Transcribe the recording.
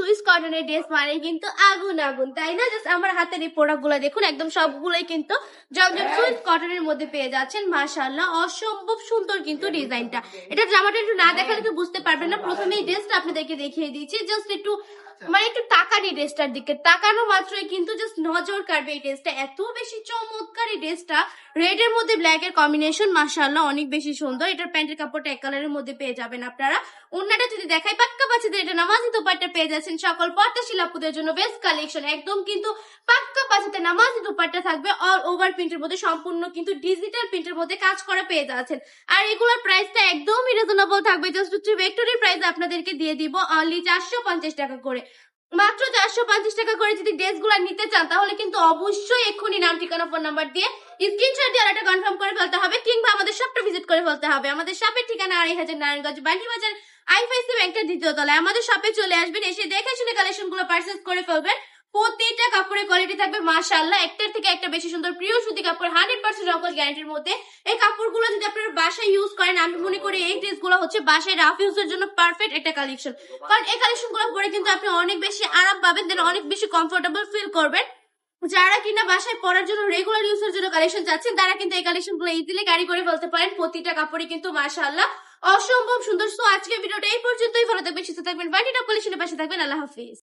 Swiss কটনের dress মানে কিন্তু আগুন আগুন, তাই না? জাস্ট আমার হাতের এই প্রোডাক্ট গুলো দেখুন, একদম সবগুলোই কিন্তু জমজম সুইস কটনের মধ্যে পেয়ে যাচ্ছেন। মাশাআল্লাহ, অসম্ভব সুন্দর কিন্তু ডিজাইনটা। এটা জামাটা একটু না দেখালে তো বুঝতে পারবেন না। প্রথমে এই ড্রেসটা আপনাদেরকে দেখিয়ে দিচ্ছি, জাস্ট একটু মানে একটু তাকান এই ড্রেসটার দিকে, তাকানো মাত্রই কিন্তু জাস্ট নজর কাড়বে এই ড্রেসটা। এত বেশি চমৎকার এই ড্রেসটা, রেড এর মধ্যে ব্ল্যাক এর কম্বিনেশন, মাশাআল্লাহ অনেক বেশি সুন্দর। এটার প্যান্টের কাপড়টা এক কালারের মধ্যে পেয়ে যাবেন আপনারা। ওন্নাটা যদি দেখাই, পাক্কা বাচ্চাদের এটা নামাজি দোপাট্টা পেয়ে যাচ্ছেন। সকল পর্দাশীল আপুদের জন্য বেস্ট কালেকশন, একদম কিন্তু পাক্কা বাচ্চাদের নামাজি দোপাট্টা থাকবে অল ওভার প্রিন্টের মধ্যে, সম্পূর্ণ কিন্তু ডিজিটাল প্রিন্টের মধ্যে কাজ করা পেয়ে যাচ্ছেন। আর এগুলোর প্রাইসটা একদমই রিজনেবল থাকবে, জাস্ট হচ্ছে ভেক্টরি প্রাইস আপনাদেরকে দিয়ে দিব অনলি 450 টাকা করে। মাত্র 450 টাকা করে যদি ড্রেসগুলো নিতে চান, তাহলে কিন্তু অবশ্যই এক্ষুনি নাম, ঠিকানা, ফোন নাম্বার দিয়ে স্ক্রিনশট দিয়ে অর্ডারটা কনফার্ম করে ফেলতে হবে, কিংবা আমাদের শপটা ভিজিট করে ফেলতে হবে। আমাদের শপের ঠিকানা 2500 নারায়ণগঞ্জ বান্ডি বাজার, আইএফআইসি ব্যাংকের দ্বিতীয় তলায়। আমাদের শপে চলে আসবেন, এসে দেখে শুনে কালেকশন গুলো পারচেজ করে ফেলবেন। প্রতিটা কাপড়ের কোয়ালিটি থাকবে মাশাআল্লাহ একটার থেকে একটা বেশি সুন্দর। প্রিয় সুতি কাপড়, 100% রকম গ্যারান্টির মধ্যে। এই কাপড়গুলো যদি আপনারা বাসায় ইউজ করেন, আমি মনে করি এই ড্রেসগুলো হচ্ছে বাসায় রাফ ইউজের জন্য পারফেক্ট একটা কালেকশন। কারণ এই কালেকশনগুলো পরে কিন্তু আপনি অনেক বেশি আরাম পাবেন, দেন অনেক বেশি কমফোর্টেবল ফিল করবেন। যারা কিনা বাসায় পরার জন্য রেগুলার ইউজের জন্য কালেকশন চাচ্ছেন, তারা কিন্তু এই কালেকশন গুলো ইজিলি ক্যারি করে ফেলতে পারেন। প্রতিটা কাপড়ই কিন্তু মাশাআল্লাহ অসম্ভব সুন্দর। সো আজকে ভিডিওটা এই পর্যন্তই। ভালো থাকবেন, সুস্থ থাকবেন, বাকিটা কালেকশনের পাশে থাকবেন। আল্লাহ হাফিজ।